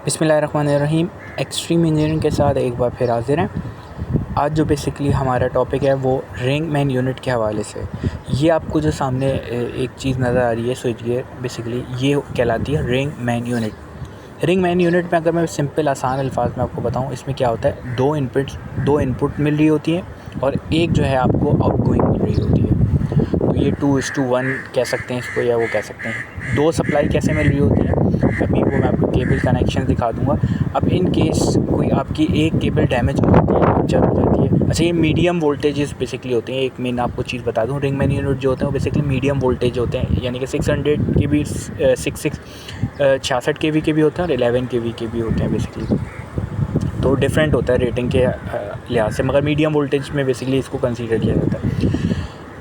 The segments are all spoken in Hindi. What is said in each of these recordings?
बिस्मिल्लाहिर्रहमानिर्रहीम। एक्सट्रीम इंजीनियरिंग के साथ एक बार फिर हाज़िर हैं। आज जो बेसिकली हमारा टॉपिक है वो रिंग मैन यूनिट के हवाले से। ये आपको जो सामने एक चीज़ नज़र आ रही है स्विच गियर, बेसिकली ये कहलाती है ring man unit. Ring man unit में अगर मैं सिंपल आसान अल्फाज में आपको बताऊँ, इसमें क्या होता है, दो इनपुट मिल रही होती हैं और एक जो है आपको आउटगोइंग मिल रही होती है। तो ये 2:1 कह सकते हैं इसको, या वो कह सकते हैं। दो सप्लाई कैसे मिल रही होती है, अभी वो मैं आपको केबल कनेक्शन दिखा दूंगा। अब इन केस कोई आपकी एक केबल डैमेज हो जाती है, पंचर हो जाती है। अच्छा, ये मीडियम वोल्टेजेस बेसिकली होते हैं। एक मैं आपको चीज़ बता दूं, रिंग मैन यूनिट जो होते हैं वो बेसिकली मीडियम वोल्टेज होते हैं, यानी कि 600 के भी 66 के भी होते हैं और 11 के भी होते हैं बेसिकली। तो डिफरेंट होता है रेटिंग के लिहाज से, मगर मीडियम वोल्टेज में बेसिकली इसको कंसीडर किया जाता है।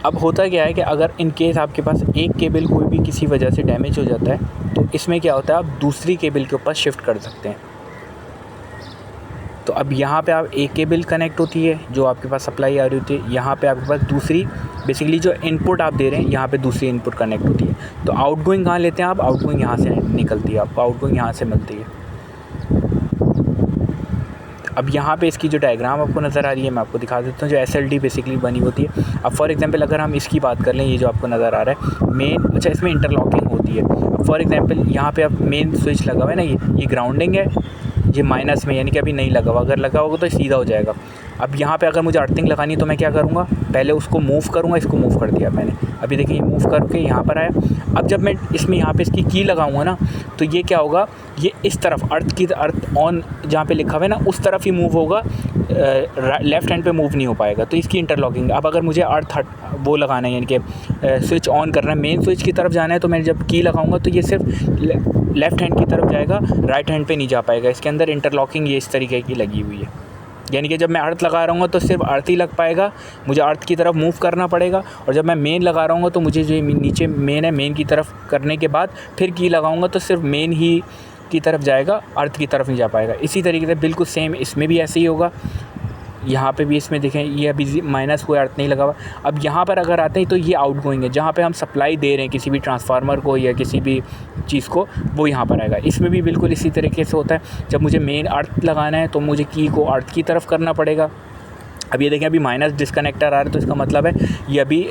अब होता क्या है कि अगर इन केस आपके पास एक केबल कोई भी किसी वजह से डैमेज हो जाता है, तो इसमें क्या होता है, आप दूसरी केबल के ऊपर शिफ्ट कर सकते हैं। तो अब यहाँ पे आप एक केबल कनेक्ट होती है जो आपके पास सप्लाई आ रही होती है, यहाँ पे आपके पास दूसरी बेसिकली जो इनपुट आप दे रहे हैं, यहाँ पे दूसरी इनपुट कनेक्ट होती है। तो आउटगोइंग कहाँ लेते हैं आप, आउटगोइंग यहाँ से निकलती है, आपको आउटगोइंग यहाँ से मिलती है। अब यहाँ पे इसकी जो डायग्राम आपको नज़र आ रही है मैं आपको दिखा देता हूँ, जो SLD बेसिकली बनी होती है। अब फॉर एग्जांपल अगर हम इसकी बात कर लें, ये जो आपको नज़र आ रहा है मेन, अच्छा इसमें इंटरलॉकिंग होती है। अब फॉर एग्जांपल यहाँ पे अब मेन स्विच लगा हुआ है ना, ये ग्राउंडिंग है, ये माइनस में, यानी कि अभी नहीं लगा हुआ। अगर लगा होगा तो सीधा हो जाएगा। अब यहाँ पे अगर मुझे अर्थिंग लगानी है तो मैं क्या करूँगा, पहले उसको मूव करूँगा। इसको मूव कर दिया मैंने, अभी देखिए ये मूव करके यहाँ पर आया। अब जब मैं इसमें यहाँ पे इसकी की लगाऊंगा ना, तो ये क्या होगा, ये इस तरफ अर्थ ऑन जहाँ पे लिखा हुआ है ना, उस तरफ ही मूव होगा, लेफ़्ट हैंड पे मूव नहीं हो पाएगा। तो इसकी इंटरलॉकिंग। अब अगर मुझे वो लगाना है, यानी कि स्विच ऑन करना है, मेन स्विच की तरफ जाना है, तो मैं जब की लगाऊंगा तो ये सिर्फ लेफ़्ट हैंड की तरफ जाएगा, राइट हैंड पे नहीं जा पाएगा। इसके अंदर इंटरलॉकिंग ये इस तरीके की लगी हुई है, यानी कि जब मैं अर्थ लगा रहा हूँ तो सिर्फ अर्थ ही लग पाएगा, मुझे अर्थ की तरफ मूव करना पड़ेगा। और जब मैं मेन लगा रहा हूँ तो मुझे जो नीचे मेन है, मेन की तरफ करने के बाद फिर की लगाऊंगा तो सिर्फ मेन ही की तरफ जाएगा, अर्थ की तरफ नहीं जा पाएगा। इसी तरीके से बिल्कुल सेम इसमें भी ऐसे ही होगा। यहाँ पे भी इसमें देखें, ये अभी माइनस कोई अर्थ नहीं लगा हुआ। अब यहाँ पर अगर आते हैं तो ये आउटगोइंग है, जहाँ पे हम सप्लाई दे रहे हैं किसी भी ट्रांसफार्मर को या किसी भी चीज़ को, वो यहाँ पर आएगा। इसमें भी बिल्कुल इसी तरीके से होता है। जब मुझे मेन अर्थ लगाना है तो मुझे की को अर्थ की तरफ करना पड़ेगा। अब ये देखें, अभी माइनस डिस्कनेक्टर आ रहा है, तो इसका मतलब है ये अभी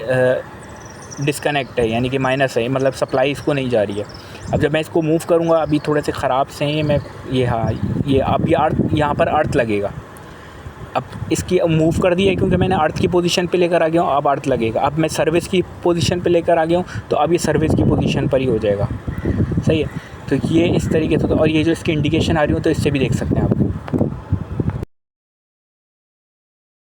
डिस्कनेक्ट है, यानी कि माइनस है, मतलब सप्लाई इसको नहीं जा रही है। अब जब मैं इसको मूव करूँगा, अभी थोड़े से ख़राब से हैं मैं, ये हाँ, ये अब ये अर्थ, यहाँ पर अर्थ लगेगा। अब इसकी मूव कर दिया है क्योंकि मैंने अर्थ की पोजीशन पे लेकर आ गया हूँ, अब अर्थ लगेगा। अब मैं सर्विस की पोजीशन पे लेकर आ गया हूँ, तो अब ये सर्विस की पोजीशन पर ही हो जाएगा। सही है। तो ये इस तरीके से, और ये जो इसकी इंडिकेशन आ रही हो तो इससे भी देख सकते हैं आप।